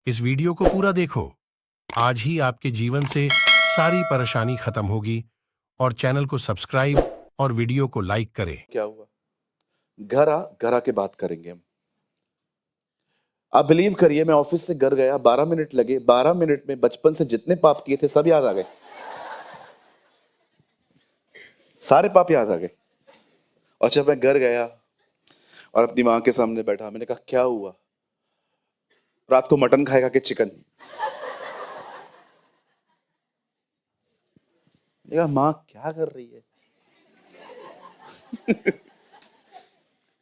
इस वीडियो को पूरा देखो। आज ही आपके जीवन से सारी परेशानी खत्म होगी। और चैनल को सब्सक्राइब और वीडियो को लाइक करें। क्या हुआ? घर आके बात करेंगे हम। आप बिलीव करिए, मैं ऑफिस से घर गया, 12 मिनट लगे। 12 मिनट में बचपन से जितने पाप किए थे सब याद आ गए। सारे पाप याद आ गए। और जब मैं घर गया और अपनी माँ के सामने बैठा, मैंने कहा क्या हुआ? रात को मटन खाएगा कि चिकन? मैंने कहा माँ क्या कर रही है?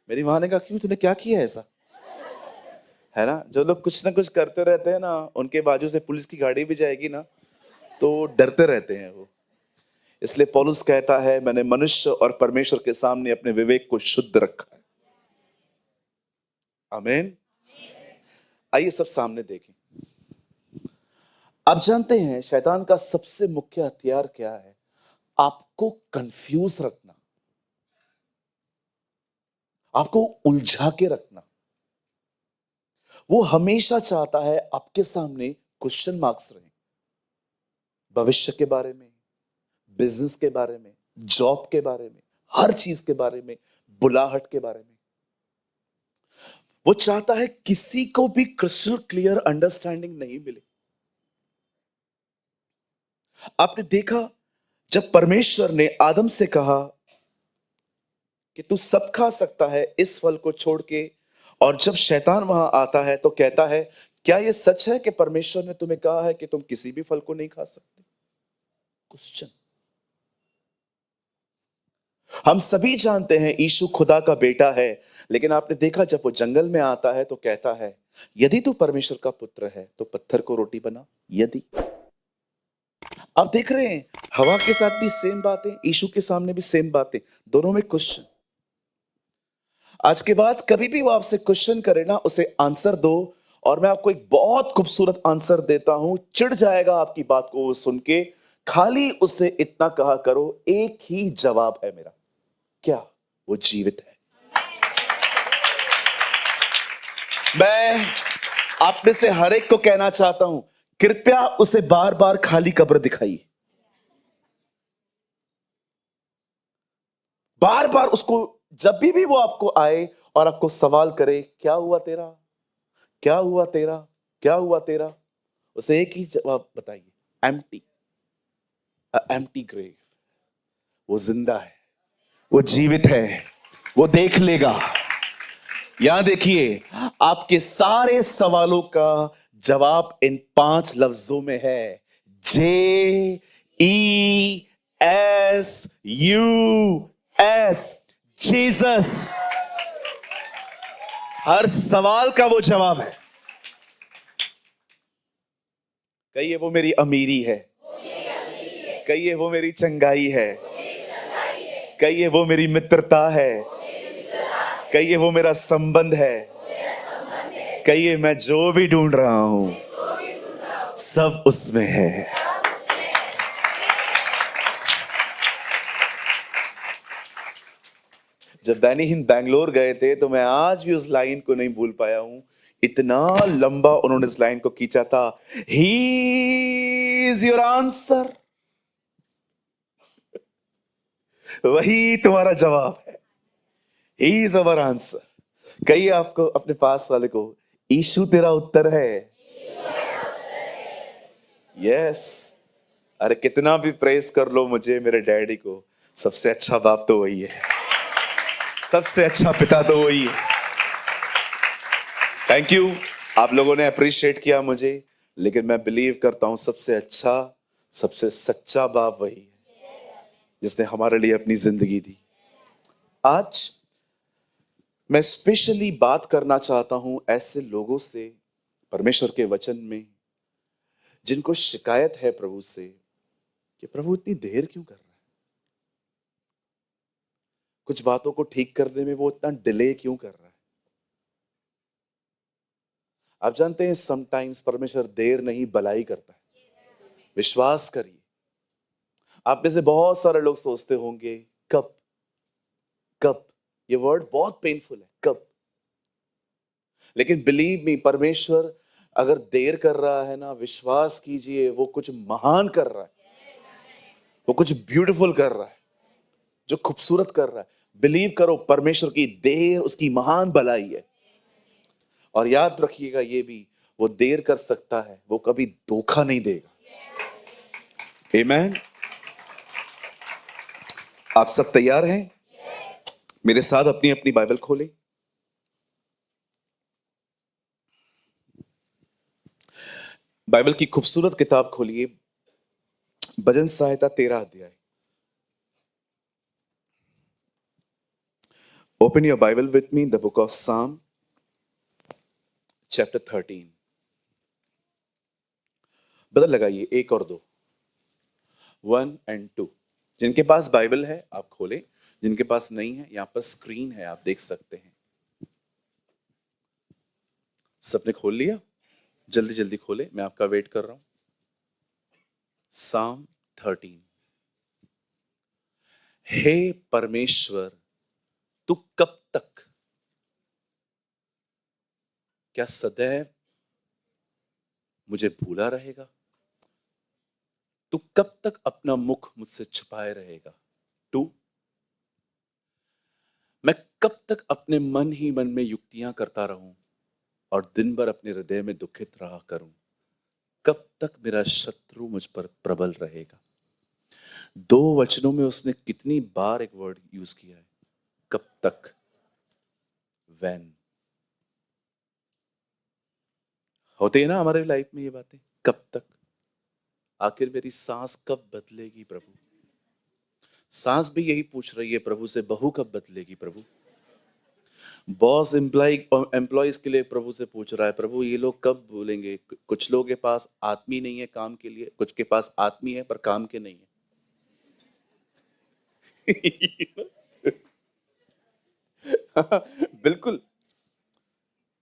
मेरी माँ ने कहा क्यों, तूने क्या किया ऐसा? है ना, जो लोग कुछ ना कुछ करते रहते हैं ना, उनके बाजू से पुलिस की गाड़ी भी जाएगी ना, तो डरते रहते हैं वो। इसलिए पौलुस कहता है, मैंने मनुष्य और परमेश्वर के सामने अपने विवेक को शुद्ध रखा है। आमीन। आइए सब सामने देखें। आप जानते हैं शैतान का सबसे मुख्य हथियार क्या है? आपको कंफ्यूज रखना, आपको उलझा के रखना। वो हमेशा चाहता है आपके सामने क्वेश्चन मार्क्स रहे, भविष्य के बारे में, बिजनेस के बारे में, जॉब के बारे में, हर चीज के बारे में, बुलाहट के बारे में। वो चाहता है किसी को भी क्रिस्टल क्लियर अंडरस्टैंडिंग नहीं मिले। आपने देखा, जब परमेश्वर ने आदम से कहा कि तू सब खा सकता है इस फल को छोड़ के, और जब शैतान वहां आता है तो कहता है क्या यह सच है कि परमेश्वर ने तुम्हें कहा है कि तुम किसी भी फल को नहीं खा सकते? क्वेश्चन। हम सभी जानते हैं यीशु खुदा का बेटा है, लेकिन आपने देखा जब वो जंगल में आता है तो कहता है यदि तू परमेश्वर का पुत्र है तो पत्थर को रोटी बना। यदि आप देख रहे हैं, हवा के साथ भी सेम बातें, यीशु के सामने भी सेम बातें, दोनों में क्वेश्चन। आज के बाद कभी भी वो आपसे क्वेश्चन करे ना, उसे आंसर दो। और मैं आपको एक बहुत खूबसूरत आंसर देता हूं, चिढ़ जाएगा आपकी बात को वो सुन के। खाली उसे इतना कहा करो, एक ही जवाब है मेरा, क्या वो जीवित है? मैं आप में से हर एक को कहना चाहता हूं, कृपया उसे बार बार खाली कब्र दिखाइए। बार बार उसको, जब भी वो आपको आए और आपको सवाल करे क्या हुआ तेरा, क्या हुआ तेरा, क्या हुआ तेरा, उसे एक ही जवाब बताइए, एम्प्टी, एम्प्टी ग्रेव। वो जिंदा है, वो जीवित है, वो देख लेगा। यहां देखिए, आपके सारे सवालों का जवाब इन 5 लफ्जों में है, JESUS, जीसस। हर सवाल का वो जवाब है। कहिए वो मेरी अमीरी है, कहिए वो मेरी चंगाई है, कहिए वो मेरी मित्रता है, कहिए वो मेरा संबंध है, कहिए मैं जो भी ढूंढ रहा हूं सब उसमें है। जब डैनी हिंद बैंगलोर गए थे तो मैं आज भी उस लाइन को नहीं भूल पाया हूं। इतना लंबा उन्होंने इस लाइन को खींचा था, ही इज योर आंसर। वही तुम्हारा जवाब है, ही इज अवर आंसर। कहिए आपको, अपने पास वाले को, यीशु तेरा उत्तर है। यस। अरे कितना भी प्रेस कर लो मुझे, मेरे डैडी को, सबसे अच्छा बाप तो वही है, सबसे अच्छा पिता तो वही है। थैंक यू, आप लोगों ने अप्रिशिएट किया मुझे, लेकिन मैं बिलीव करता हूं सबसे अच्छा, सबसे सच्चा बाप वही है जिसने हमारे लिए अपनी जिंदगी दी। आज मैं स्पेशली बात करना चाहता हूं ऐसे लोगों से परमेश्वर के वचन में, जिनको शिकायत है प्रभु से कि प्रभु इतनी देर क्यों कर रहा है, कुछ बातों को ठीक करने में वो इतना डिले क्यों कर रहा है। आप जानते हैं समटाइम्स परमेश्वर देर नहीं भलाई करता है। विश्वास करिए। आप में से बहुत सारे लोग सोचते होंगे कब, कब, ये वर्ड बहुत पेनफुल है, कब। लेकिन बिलीव मी, परमेश्वर अगर देर कर रहा है ना, विश्वास कीजिए वो कुछ महान कर रहा है, वो कुछ ब्यूटीफुल कर रहा है, जो खूबसूरत कर रहा है। बिलीव करो, परमेश्वर की देर उसकी महान भलाई है। और याद रखिएगा ये भी, वो देर कर सकता है, वो कभी धोखा नहीं देगा। आमीन। आप सब तैयार हैं? मेरे साथ अपनी अपनी बाइबल खोले। बाइबल की खूबसूरत किताब खोलिए, भजन संहिता 13 अध्याय। Open your Bible with me, the book of साम चैप्टर 13। बदल लगाइए 1 और 2, 1 and 2। जिनके पास बाइबल है आप खोले, जिनके पास नहीं है यहां पर स्क्रीन है, आप देख सकते हैं। सबने खोल लिया? जल्दी जल्दी खोले, मैं आपका वेट कर रहा हूं। साम 13। हे परमेश्वर, तू कब तक, क्या सदैव मुझे भूला रहेगा? तू कब तक अपना मुख मुझसे छुपाए रहेगा? तू, मैं कब तक अपने मन ही मन में युक्तियां करता रहूं और दिन भर अपने हृदय में दुखित रहा करूं? कब तक मेरा शत्रु मुझ पर प्रबल रहेगा? 2 वचनों में उसने कितनी बार एक वर्ड यूज किया है, कब तक, व्हेन। होते हैं ना हमारे लाइफ में ये बातें, कब तक। आखिर मेरी सांस कब बदलेगी प्रभु? सांस भी यही पूछ रही है प्रभु से, बहू कब बदलेगी प्रभु? बॉस एम्प्लॉयज के लिए प्रभु से पूछ रहा है, प्रभु ये लोग कब बोलेंगे? कुछ लोगों के पास आदमी नहीं है काम के लिए, कुछ के पास आदमी है पर काम के नहीं है। बिल्कुल।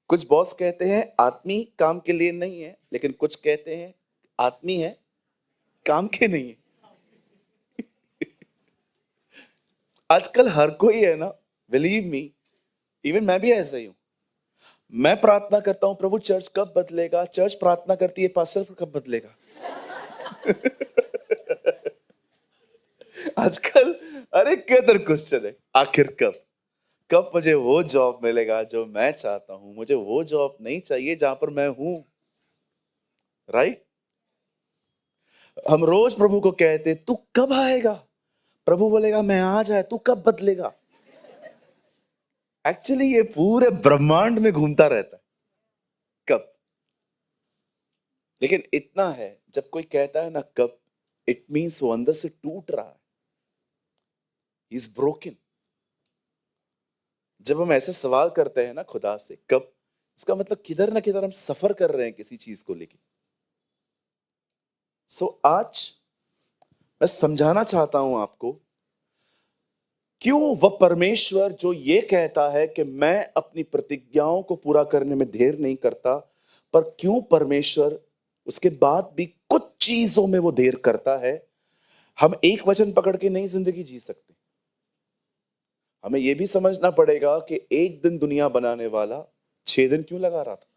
कुछ बॉस कहते हैं आदमी काम के लिए नहीं है, लेकिन कुछ कहते हैं आदमी है काम के नहीं है। आजकल हर कोई है ना, बिलीव मी, इवन मैं भी ऐसा ही हूं। मैं प्रार्थना करता हूं प्रभु चर्च कब बदलेगा, चर्च प्रार्थना करती है पास्टर कब बदलेगा। आजकल अरे किधर क्वेश्चन है, आखिर कब, कब मुझे वो जॉब मिलेगा जो मैं चाहता हूं? मुझे वो जॉब नहीं चाहिए जहां पर मैं हूं, राइट। हम रोज प्रभु को कहते तू कब आएगा? प्रभु बोलेगा मैं आ जाए, तू कब बदलेगा? एक्चुअली ये पूरे ब्रह्मांड में घूमता रहता है, कब। लेकिन इतना है, जब कोई कहता है ना कब, इट मीन्स वो अंदर से टूट रहा है, ही इज ब्रोकन। जब हम ऐसे सवाल करते हैं ना खुदा से कब, इसका मतलब किधर ना किधर हम सफर कर रहे हैं किसी चीज को लेके। आज मैं समझाना चाहता हूं आपको, क्यों वह परमेश्वर जो ये कहता है कि मैं अपनी प्रतिज्ञाओं को पूरा करने में देर नहीं करता, पर क्यों परमेश्वर उसके बाद भी कुछ चीजों में वो देर करता है। हम एक वचन पकड़ के नहीं जिंदगी जी सकते। हमें यह भी समझना पड़ेगा कि एक दिन दुनिया बनाने वाला 6 दिन क्यों लगा रहा था।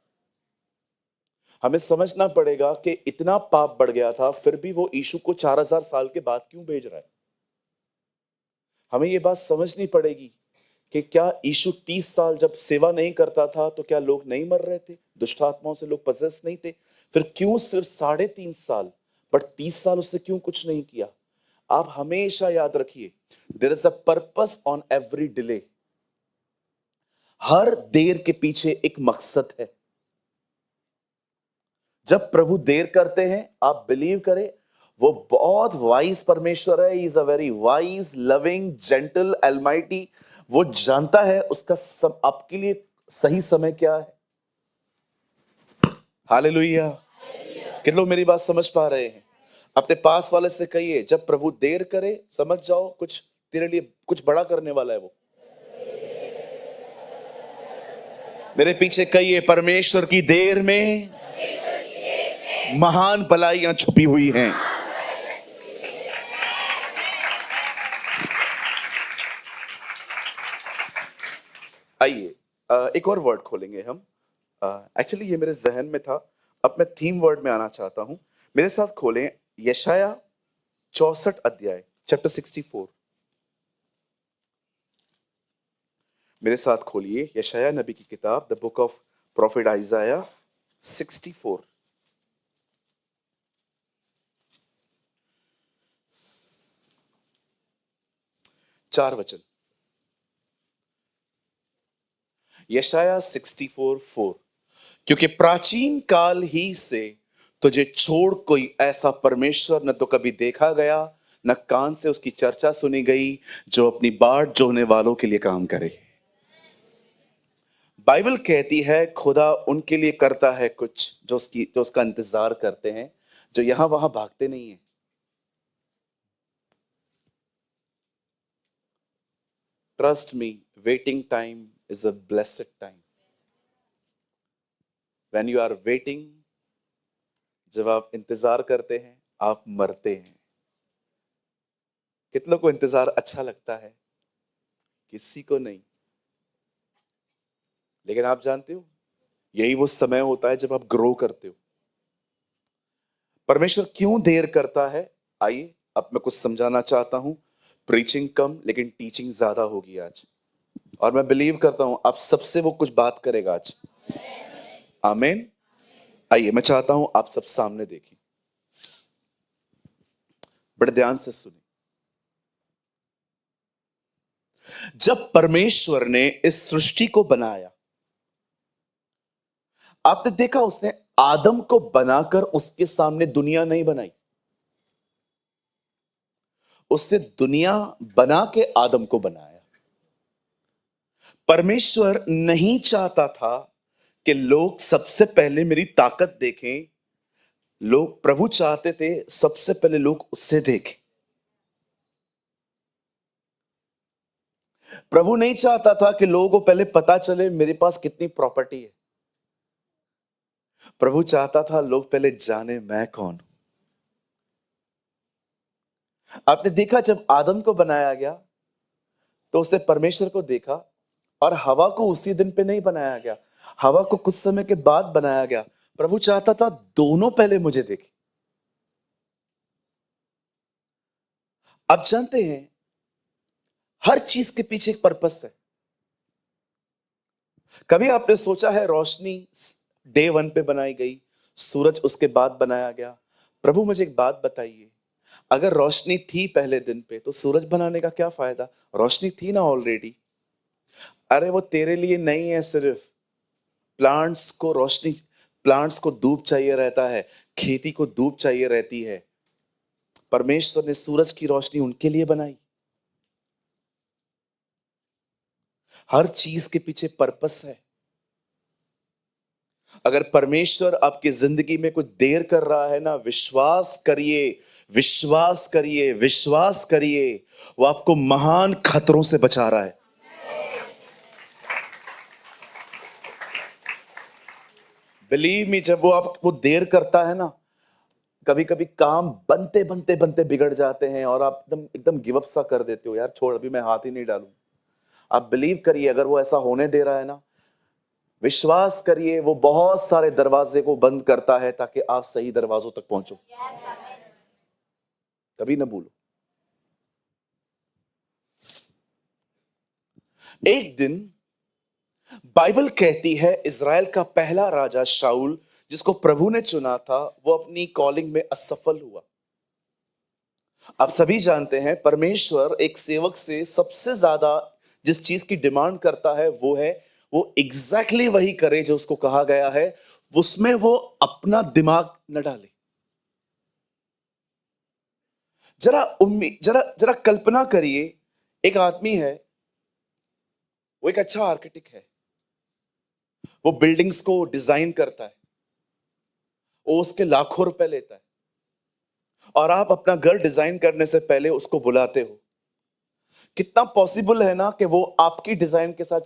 हमें समझना पड़ेगा कि इतना पाप बढ़ गया था, फिर भी वो यीशु को 4000 साल के बाद क्यों भेज रहा है। हमें ये बात समझनी पड़ेगी कि क्या यीशु 30 साल जब सेवा नहीं करता था तो क्या लोग नहीं मर रहे थे, दुष्ट आत्माओं से लोग पजेस नहीं थे? फिर क्यों सिर्फ 3.5 साल, बट 30 साल उसने क्यों कुछ नहीं किया? आप हमेशा याद रखिए, there is a purpose on every delay. हर देर के पीछे एक मकसद है। जब प्रभु देर करते हैं, आप बिलीव करें, वो बहुत वाइज परमेश्वर है। Is a very wise, loving, gentle, almighty. वो जानता है उसका आपके लिए सही समय क्या है। हालेलुया। कितने लोग मेरी बात समझ पा रहे हैं? अपने पास वाले से कहिए, जब प्रभु देर करे समझ जाओ कुछ तेरे लिए कुछ बड़ा करने वाला है वो। मेरे पीछे कहिए, परमेश्वर की देर में महान भलाइयां छुपी हुई हैं। आइए एक और वर्ड खोलेंगे हम। एक्चुअली ये मेरे जहन में था अब मैं थीम वर्ड में आना चाहता हूं। मेरे साथ खोलें यशाया 64 अध्याय, चैप्टर 64। मेरे साथ खोलिए यशाया नबी की किताब, द बुक ऑफ प्रॉफिट आइजाया 64। 4 वचन। यशाया 64:4। क्योंकि प्राचीन काल ही से तुझे छोड़ कोई ऐसा परमेश्वर न तो कभी देखा गया, न कान से उसकी चर्चा सुनी गई, जो अपनी बाट जोहने वालों के लिए काम करे। बाइबल कहती है खुदा उनके लिए करता है कुछ जो उसका इंतजार करते हैं, जो यहां वहां भागते नहीं है। Trust me, waiting time is a blessed time. When you are waiting, जब आप इंतजार करते हैं, आप मरते हैं। कितनों को इंतजार अच्छा लगता है? किसी को नहीं। लेकिन आप जानते हो, यही वो समय होता है जब आप ग्रो करते हो। परमेश्वर क्यों देर करता है? आइए अब मैं कुछ समझाना चाहता हूं। प्रीचिंग कम लेकिन टीचिंग ज्यादा होगी आज, और मैं बिलीव करता हूं आप सबसे वो कुछ बात करेगा आज। आमीन। आइए मैं चाहता हूं आप सब सामने देखिए, बड़े ध्यान से सुनिए। जब परमेश्वर ने इस सृष्टि को बनाया, आपने देखा उसने आदम को बनाकर उसके सामने दुनिया नहीं बनाई। उसने दुनिया बना के आदम को बनाया। परमेश्वर नहीं चाहता था कि लोग सबसे पहले मेरी ताकत देखें। लोग, प्रभु चाहते थे सबसे पहले लोग उससे देखें। प्रभु नहीं चाहता था कि लोगों को पहले पता चले मेरे पास कितनी प्रॉपर्टी है। प्रभु चाहता था लोग पहले जाने मैं कौन हूं। आपने देखा जब आदम को बनाया गया तो उसने परमेश्वर को देखा, और हवा को उसी दिन पे नहीं बनाया गया, हवा को कुछ समय के बाद बनाया गया। प्रभु चाहता था दोनों पहले मुझे देखें। आप जानते हैं हर चीज के पीछे एक पर्पस है। कभी आपने सोचा है रोशनी डे 1 पे बनाई गई, सूरज उसके बाद बनाया गया? प्रभु मुझे एक बात बताइए, अगर रोशनी थी पहले दिन पे तो सूरज बनाने का क्या फायदा? रोशनी थी ना ऑलरेडी। अरे वो तेरे लिए नहीं है सिर्फ। प्लांट्स को रोशनी, प्लांट्स को धूप चाहिए रहता है, खेती को धूप चाहिए रहती है। परमेश्वर ने सूरज की रोशनी उनके लिए बनाई। हर चीज के पीछे पर्पस है। अगर परमेश्वर आपकी जिंदगी में कुछ देर कर रहा है ना, विश्वास करिए, विश्वास करिए, विश्वास करिए, वो आपको महान खतरों से बचा रहा है। बिलीव मी, जब वो देर करता है ना, कभी कभी काम बनते बनते बनते बिगड़ जाते हैं और आप एकदम एकदम गिव अप सा कर देते हो, यार छोड़, अभी मैं हाथ ही नहीं डालूं। आप बिलीव करिए, अगर वो ऐसा होने दे रहा है ना, विश्वास करिए, वो बहुत सारे दरवाजे को बंद करता है ताकि आप सही दरवाजों तक पहुंचो। कभी ना भूलो। एक दिन बाइबल कहती है इजराइल का पहला राजा शाऊल, जिसको प्रभु ने चुना था, वो अपनी कॉलिंग में असफल हुआ। आप सभी जानते हैं परमेश्वर एक सेवक से सबसे ज्यादा जिस चीज की डिमांड करता है वो है वो एग्जैक्टली वही करे जो उसको कहा गया है, उसमें वो अपना दिमाग न डाले। जरा उम्मीद, जरा जरा कल्पना करिए, एक आदमी है, वो एक अच्छा आर्किटेक्ट है, वो बिल्डिंग्स को डिजाइन करता है, वो उसके लाखों रुपए लेता है, और आप अपना घर डिजाइन करने से पहले उसको बुलाते हो। कितना पॉसिबल है ना कि वो आपकी डिजाइन के साथ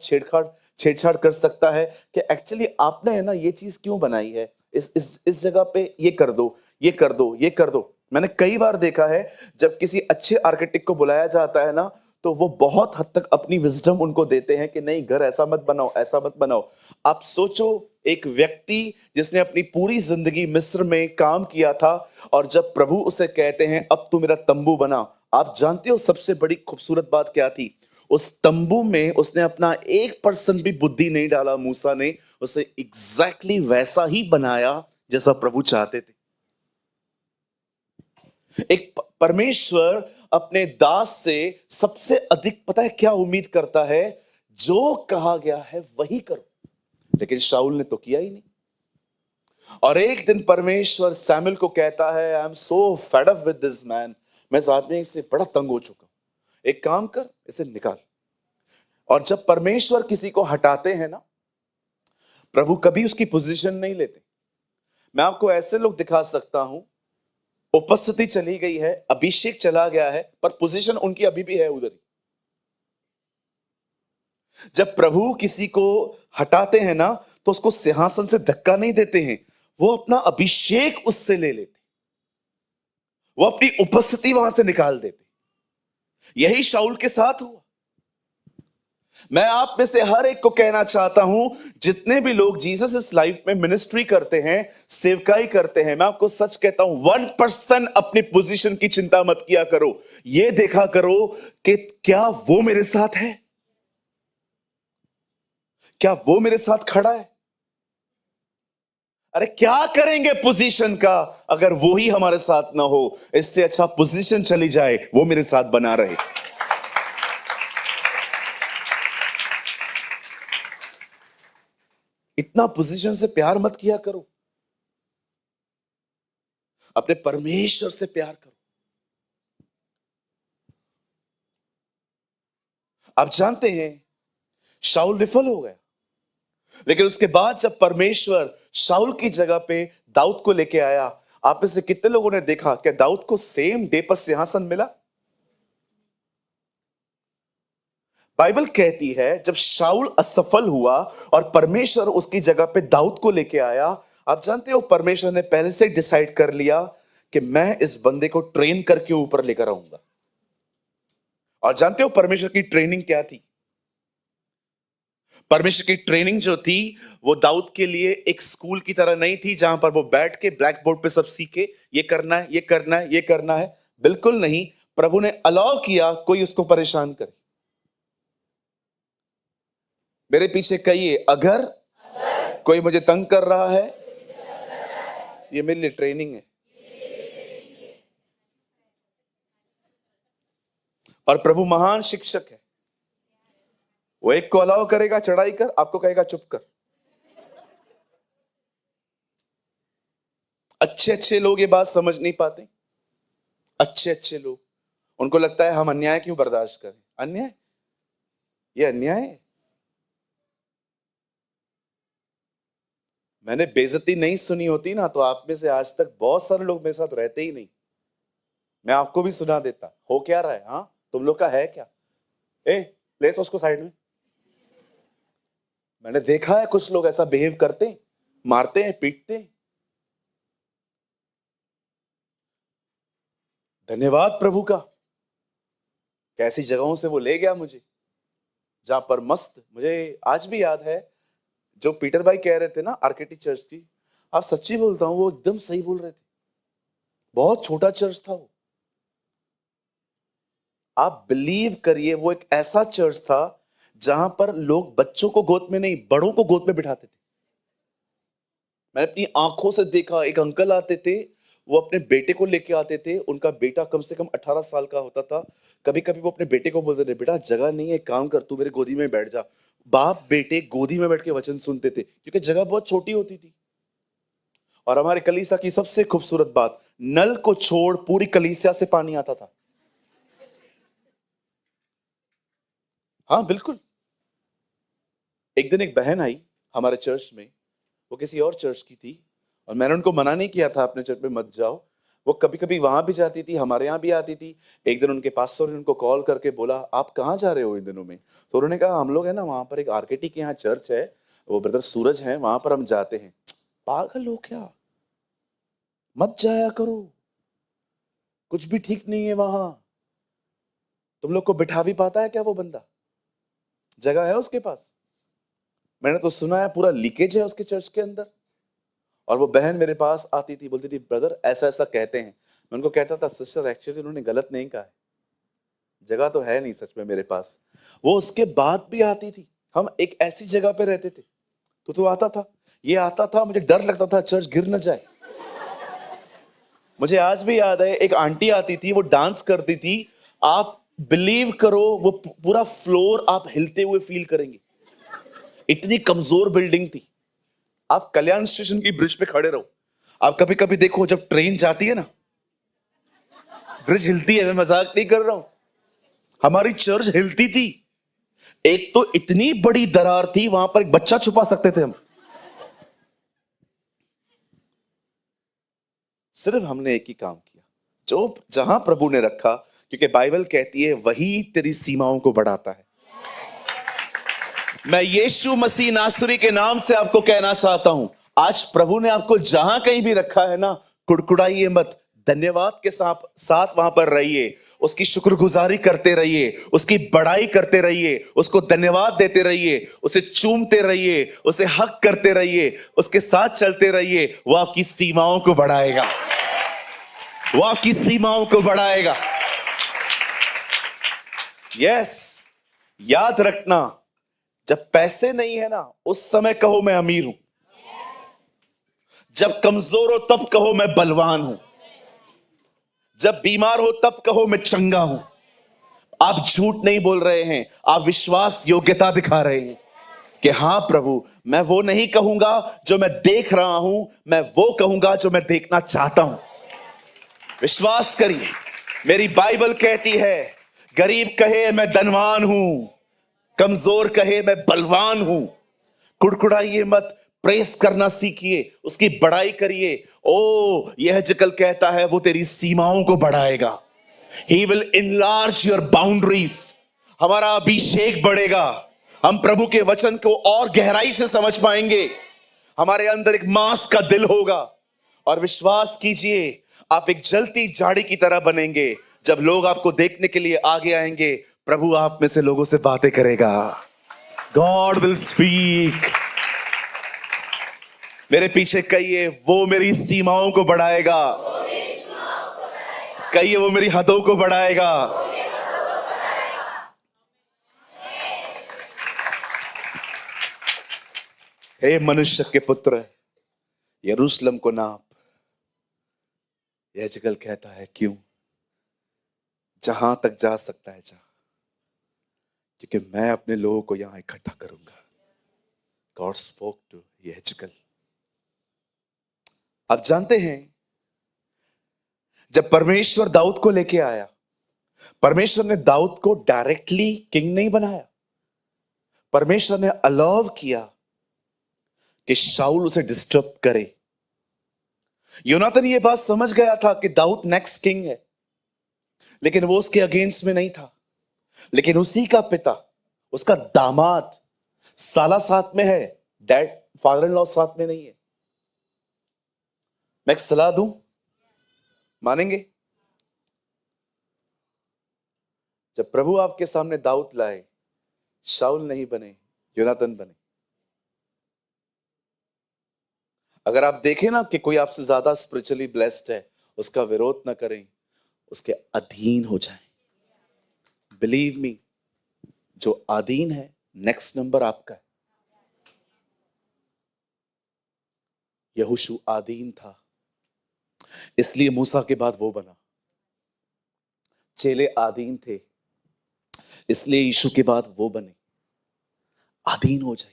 छेड़छाड़ कर सकता है कि एक्चुअली आपने है ना ये चीज क्यों बनाई है, इस जगह पे ये कर दो, ये कर दो, ये कर दो। मैंने कई बार देखा है जब किसी अच्छे आर्किटेक्ट को बुलाया जाता है ना, तो वो बहुत हद तक अपनी विजडम उनको देते हैं कि नहीं, घर ऐसा मत बनाओ, ऐसा मत बनाओ। आप सोचो एक व्यक्ति जिसने अपनी पूरी जिंदगी मिस्र में काम किया था, और जब प्रभु उसे कहते हैं अब तू मेरा तंबू बना, आप जानते हो सबसे बड़ी खूबसूरत बात क्या थी? उस तंबू में उसने अपना 1% भी बुद्धि नहीं डाला। मूसा ने उसे एग्जैक्टली वैसा ही बनाया जैसा प्रभु चाहते थे। एक परमेश्वर अपने दास से सबसे अधिक पता है क्या उम्मीद करता है? जो कहा गया है वही करो। लेकिन शाऊल ने तो किया ही नहीं। और एक दिन परमेश्वर सैमुअल को कहता है, I am so fed up with this man, मैं इस आदमी से बड़ा तंग हो चुका हूं, एक काम कर, इसे निकाल। और जब परमेश्वर किसी को हटाते हैं ना, प्रभु कभी उसकी पोजीशन नहीं लेते। मैं आपको ऐसे लोग दिखा सकता हूं, उपस्थिति चली गई है, अभिषेक चला गया है, पर पोजीशन उनकी अभी भी है उधर ही। जब प्रभु किसी को हटाते हैं ना, तो उसको सिंहासन से धक्का नहीं देते हैं, वो अपना अभिषेक उससे ले लेते, वो अपनी उपस्थिति वहां से निकाल देते। यही शाऊल के साथ हुआ। मैं आप में से हर एक को कहना चाहता हूं, जितने भी लोग जीसस इस लाइफ में मिनिस्ट्री करते हैं, सेवकाई करते हैं, मैं आपको सच कहता हूं, 1% अपनी पोजीशन की चिंता मत किया करो। यह देखा करो कि क्या वो मेरे साथ है, क्या वो मेरे साथ खड़ा है। अरे क्या करेंगे पोजीशन का अगर वो ही हमारे साथ ना हो? इससे अच्छा पोजीशन चली जाए, वो मेरे साथ बना रहे। इतना पोजीशन से प्यार मत किया करो, अपने परमेश्वर से प्यार करो। आप जानते हैं शाऊल विफल हो गया, लेकिन उसके बाद जब परमेश्वर शाऊल की जगह पे दाऊद को लेके आया, आप में से कितने लोगों ने देखा कि दाऊद को सेम डे पर सिंहासन मिला? बाइबल कहती है जब शाऊल असफल हुआ और परमेश्वर उसकी जगह पे दाऊद को लेके आया, आप जानते हो परमेश्वर ने पहले से डिसाइड कर लिया कि मैं इस बंदे को ट्रेन करके ऊपर लेकर आऊंगा। और जानते हो परमेश्वर की ट्रेनिंग क्या थी? परमेश्वर की ट्रेनिंग जो थी वो दाऊद के लिए एक स्कूल की तरह नहीं थी, जहां पर वो बैठ के ब्लैक बोर्ड पे सब सीखे, ये करना है, ये करना है, ये करना है। बिल्कुल नहीं। प्रभु ने अलाउ किया कोई उसको परेशान करे। मेरे पीछे कहिए, अगर कोई मुझे तंग कर रहा है, ये मेरे लिए ट्रेनिंग है। और प्रभु महान शिक्षक है, वो एक को अलाउ करेगा चढ़ाई कर, आपको कहेगा चुप कर। अच्छे अच्छे लोग ये बात समझ नहीं पाते। अच्छे अच्छे लोग, उनको लगता है हम अन्याय क्यों बर्दाश्त करें। अन्याय, ये अन्याय है। मैंने बेइज्जती नहीं सुनी होती ना, तो आप में से आज तक बहुत सारे लोग मेरे साथ रहते ही नहीं। मैं आपको भी सुना देता। हो क्या रहा है? हाँ, तुम लोग का है क्या? ए, ले तो उसको साइड में। मैंने देखा है कुछ लोग ऐसा बिहेव करते हैं, मारते हैं, पीटते हैं। धन्यवाद प्रभु का, कैसी जगहों से वो ले गया मुझे, जहां पर मस्त, मुझे आज भी याद है जो पीटर भाई कह रहे थे ना आरकेटी चर्च की, आप सच्ची बोलता हूं वो एकदम सही बोल रहे थे। बहुत छोटा चर्च था वो। आप बिलीव करिए, वो एक ऐसा चर्च था जहां पर लोग बच्चों को गोद में नहीं, बड़ों को गोद में बिठाते थे। मैंने अपनी आंखों से देखा, एक अंकल आते थे, वो अपने बेटे को लेके आते थे, उनका बेटा कम से कम 18 साल का होता था। कभी कभी वो अपने बेटे को बोलते थे, बेटा जगह नहीं है, काम कर, तू मेरे गोदी में बैठ जा। बाप बेटे गोदी में बैठ के वचन सुनते थे, क्योंकि जगह बहुत छोटी होती थी। और हमारे कलीसिया की सबसे खूबसूरत बात, नल को छोड़ पूरी कलीसिया से पानी आता था। हाँ बिल्कुल। एक दिन एक बहन आई हमारे चर्च में, वो किसी और चर्च की थी, और मैंने उनको मना नहीं किया था अपने चर्च में मत जाओ। वो कभी कभी वहां भी जाती थी, हमारे यहाँ भी आती थी। एक दिन उनके पास्टर ने उनको कॉल करके बोला, आप कहाँ जा रहे हो इन दिनों में? तो उन्होंने कहा, हम लोग है ना वहां पर एक आरकेटी के यहाँ चर्च है, वो ब्रदर सूरज है, वहां पर हम जाते हैं। पागल हो क्या? मत जाया करो, कुछ भी ठीक नहीं है वहां। तुम लोग को बिठा भी पाता है क्या वो बंदा? जगह है उसके पास? मैंने तो सुना है पूरा लीकेज है उसके चर्च के अंदर। और वो बहन मेरे पास आती थी, बोलती थी ब्रदर ऐसा ऐसा कहते हैं। मैं उनको कहता था सिस्टर एक्चुअली उन्होंने गलत नहीं कहा है, जगह तो है नहीं सच में मेरे पास। वो उसके बाद भी आती थी, हम एक ऐसी जगह पे रहते थे। तो आता था, ये आता था, मुझे डर लगता था चर्च गिर न जाए। मुझे आज भी याद है, एक आंटी आती थी, वो डांस करती थी, आप बिलीव करो वो पूरा फ्लोर आप हिलते हुए फील करेंगे, इतनी कमजोर बिल्डिंग थी। आप कल्याण स्टेशन की ब्रिज पे खड़े रहो, आप कभी कभी देखो जब ट्रेन जाती है ना, ब्रिज हिलती है, मैं मजाक नहीं कर रहा हूं। हमारी चर्च हिलती थी, एक तो इतनी बड़ी दरार थी, वहां पर एक बच्चा छुपा सकते थे हम। सिर्फ हमने एक ही काम किया, जो जहां प्रभु ने रखा, क्योंकि बाइबल कहती है वही तेरी सीमाओं को बढ़ाता है। मैं यीशु मसीह नासरी के नाम से आपको कहना चाहता हूं, आज प्रभु ने आपको जहां कहीं भी रखा है ना, कुड़कुड़ाइए मत, धन्यवाद के साथ वहां पर रहिए, उसकी शुक्रगुजारी करते रहिए, उसकी बड़ाई करते रहिए, उसको धन्यवाद देते रहिए, उसे चूमते रहिए, उसे हक करते रहिए, उसके साथ चलते रहिए। वो आपकी सीमाओं को बढ़ाएगा, वो आपकी सीमाओं को बढ़ाएगा। यस, याद रखना, जब पैसे नहीं है ना, उस समय कहो मैं अमीर हूं। जब कमजोर हो तब कहो मैं बलवान हूं। जब बीमार हो तब कहो मैं चंगा हूं। आप झूठ नहीं बोल रहे हैं, आप विश्वास योग्यता दिखा रहे हैं कि हां प्रभु, मैं वो नहीं कहूंगा जो मैं देख रहा हूं, मैं वो कहूंगा जो मैं देखना चाहता हूं। विश्वास करिए, मेरी बाइबल कहती है, गरीब कहे मैं धनवान हूं, कमजोर कहे मैं बलवान हूं। कुड़कुड़ाइए मत, प्रेस करना सीखिए, उसकी बड़ाई करिए। ओ यह जकल कहता है वो तेरी सीमाओं को बढ़ाएगा। He will enlarge your boundaries। हमारा अभिषेक बढ़ेगा, हम प्रभु के वचन को और गहराई से समझ पाएंगे, हमारे अंदर एक मांस का दिल होगा। और विश्वास कीजिए, आप एक जलती झाड़ी की तरह बनेंगे। जब लोग आपको देखने के लिए आगे आएंगे, प्रभु आप में से लोगों से बातें करेगा। God will speak. मेरे पीछे कहिए, वो मेरी सीमाओं को बढ़ाएगा। कहिए, वो मेरी हदों को बढ़ाएगा। हे मनुष्य के पुत्र, यरूशलेम को नाप। यह कहता है क्यों? जहां तक जा सकता है जा, क्योंकि मैं अपने लोगों को यहां इकट्ठा करूंगा। गॉड स्पोक टू यहेजकेल। आप जानते हैं, जब परमेश्वर दाऊद को लेके आया, परमेश्वर ने दाऊद को डायरेक्टली किंग नहीं बनाया। परमेश्वर ने अलाउ किया कि शाऊल उसे डिस्टर्ब करे। योनातन ये बात समझ गया था कि दाऊद नेक्स्ट किंग है, लेकिन वो उसके अगेंस्ट में नहीं था। लेकिन उसी का पिता, उसका दामाद, साला साथ में है, डैड फादर इन लॉ साथ में नहीं है। मैं एक सलाह दूं, मानेंगे? जब प्रभु आपके सामने दाऊद लाए, शाऊल नहीं बने, योनातन बने। अगर आप देखें ना कि कोई आपसे ज्यादा स्पिरिचुअली ब्लेस्ड है, उसका विरोध ना करें, उसके अधीन हो जाएं। बिलीव मी, जो अधीन है, नेक्स्ट नंबर आपका है। यहोशू अधीन था, इसलिए मूसा के बाद वो बना। चेले अधीन थे, इसलिए यीशु के बाद वो बने। अधीन हो जाइए।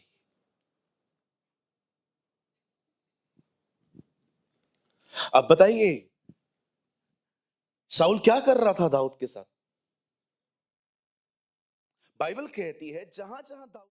अब बताइए, शाऊल क्या कर रहा था दाऊद के साथ? बाइबल कहती है जहां जहां दाऊद